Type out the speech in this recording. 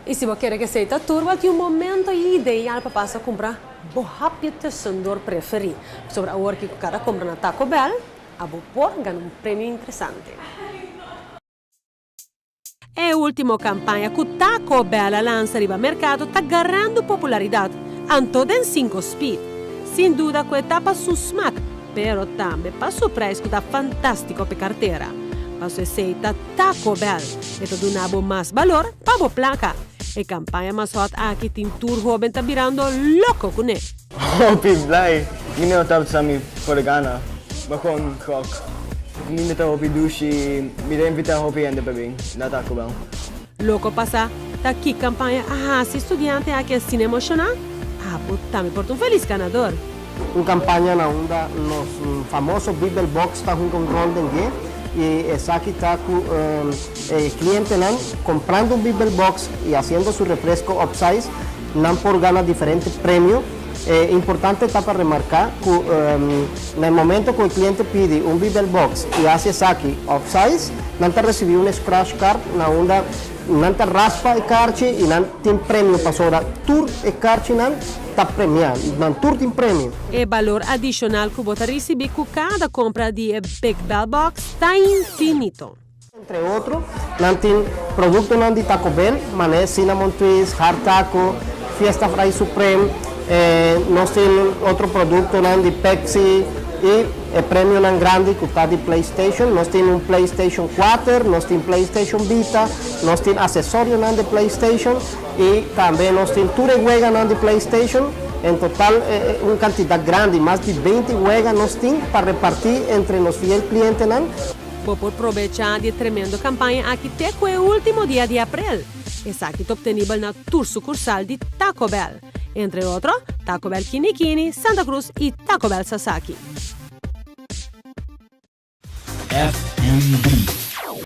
E se você quer que seja turma, tem momento ideal para passar a comprar o rápido sandor preferido. Sobre a hora que cada compra na Taco Bell, a vapor ganha prêmio interessante. É a última campanha que o Taco Bell lança no mercado está ganhando popularidade, anto den 5 speed. Sem dúvida, que etapa su smack, pero também para o preço que dá fantástico para carteira. Para a receita Taco Bell, e tudo dá mais valor para a placa. A campanha mais hot aqui tem tur jovem tá virando louco com ele. Hopi blij. Minä otan sami porgana. Bakon krok. Minä ta hopi dushi. Minä invita hopi ande bebing. Na Taco Bell. Louco passar, tá aqui campanha se estudante aqui assim emocionar. Puta, me porta feliz ganador. Una campaña na onda los famosos Bibel Box está junto con Golden Gate y aquí está el cliente comprando un Bibel Box y haciendo su refresco upsize por ganar diferentes premios. Importante está para remarcar que en el momento que el cliente pide un Bibel Box y hace aquí upsize, nanta recibió un scratch card na onda nanta raspa e carche y tiene premio para ahora tour e carche está premiado, tour tiene premio. E valor adicional que você receber com cada compra de Big Bell Box está infinito. Entre otros, tiene productos de Taco Bell, mané cinnamon twist, hard taco, fiesta fry supreme, nos tiene otro producto de Pepsi y el premio grande que está de PlayStation. Nos tiene un PlayStation 4, nos tiene PlayStation Vita, nos tiene accesorios de PlayStation y también nos tiene tour de juegos de PlayStation. En total, una cantidad grande, más de 20 juegos nos tiene para repartir entre los fieles clientes. Vou aproveitar de tremendo campanha aqui até o último dia de abril. Essa aqui está obtenível na tour sucursal de Taco Bell. Entre outros, Taco Bell Kini Kini, Santa Cruz e Taco Bell Sasaki. FMB